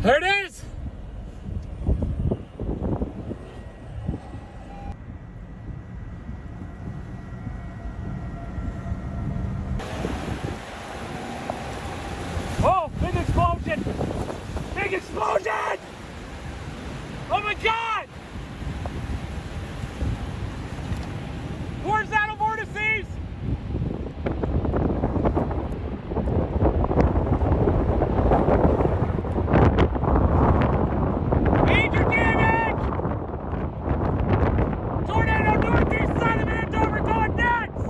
There it is! Oh, big explosion! Big explosion! Oh my God! Where's that vortices? Major damage! Tornado northeast side of Andover going nuts!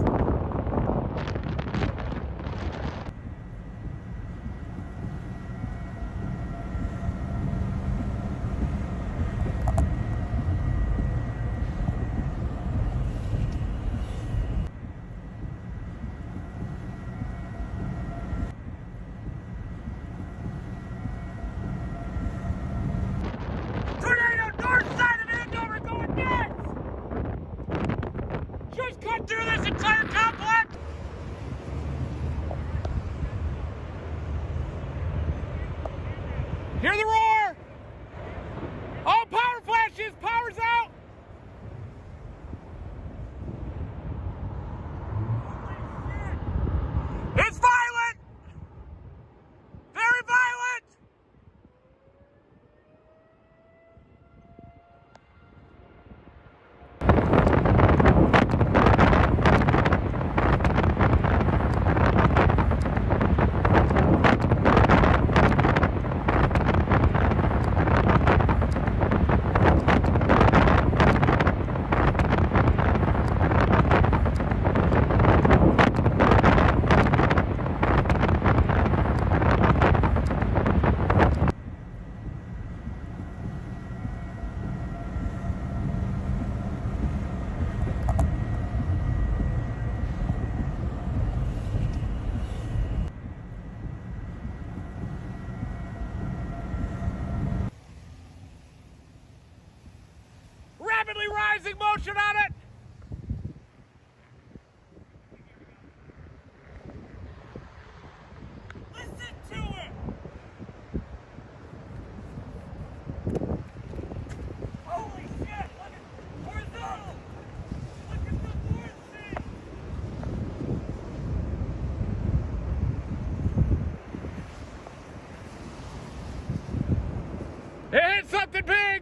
Tornado north side of Andover going nuts! Just cut through this entire complex! Hear the roar! All power flashes! Power's out! It's violent! Very violent! Rapidly rising motion on it! Listen to it! Holy shit! Look at horizontal! Look at the vortices! It hit something big!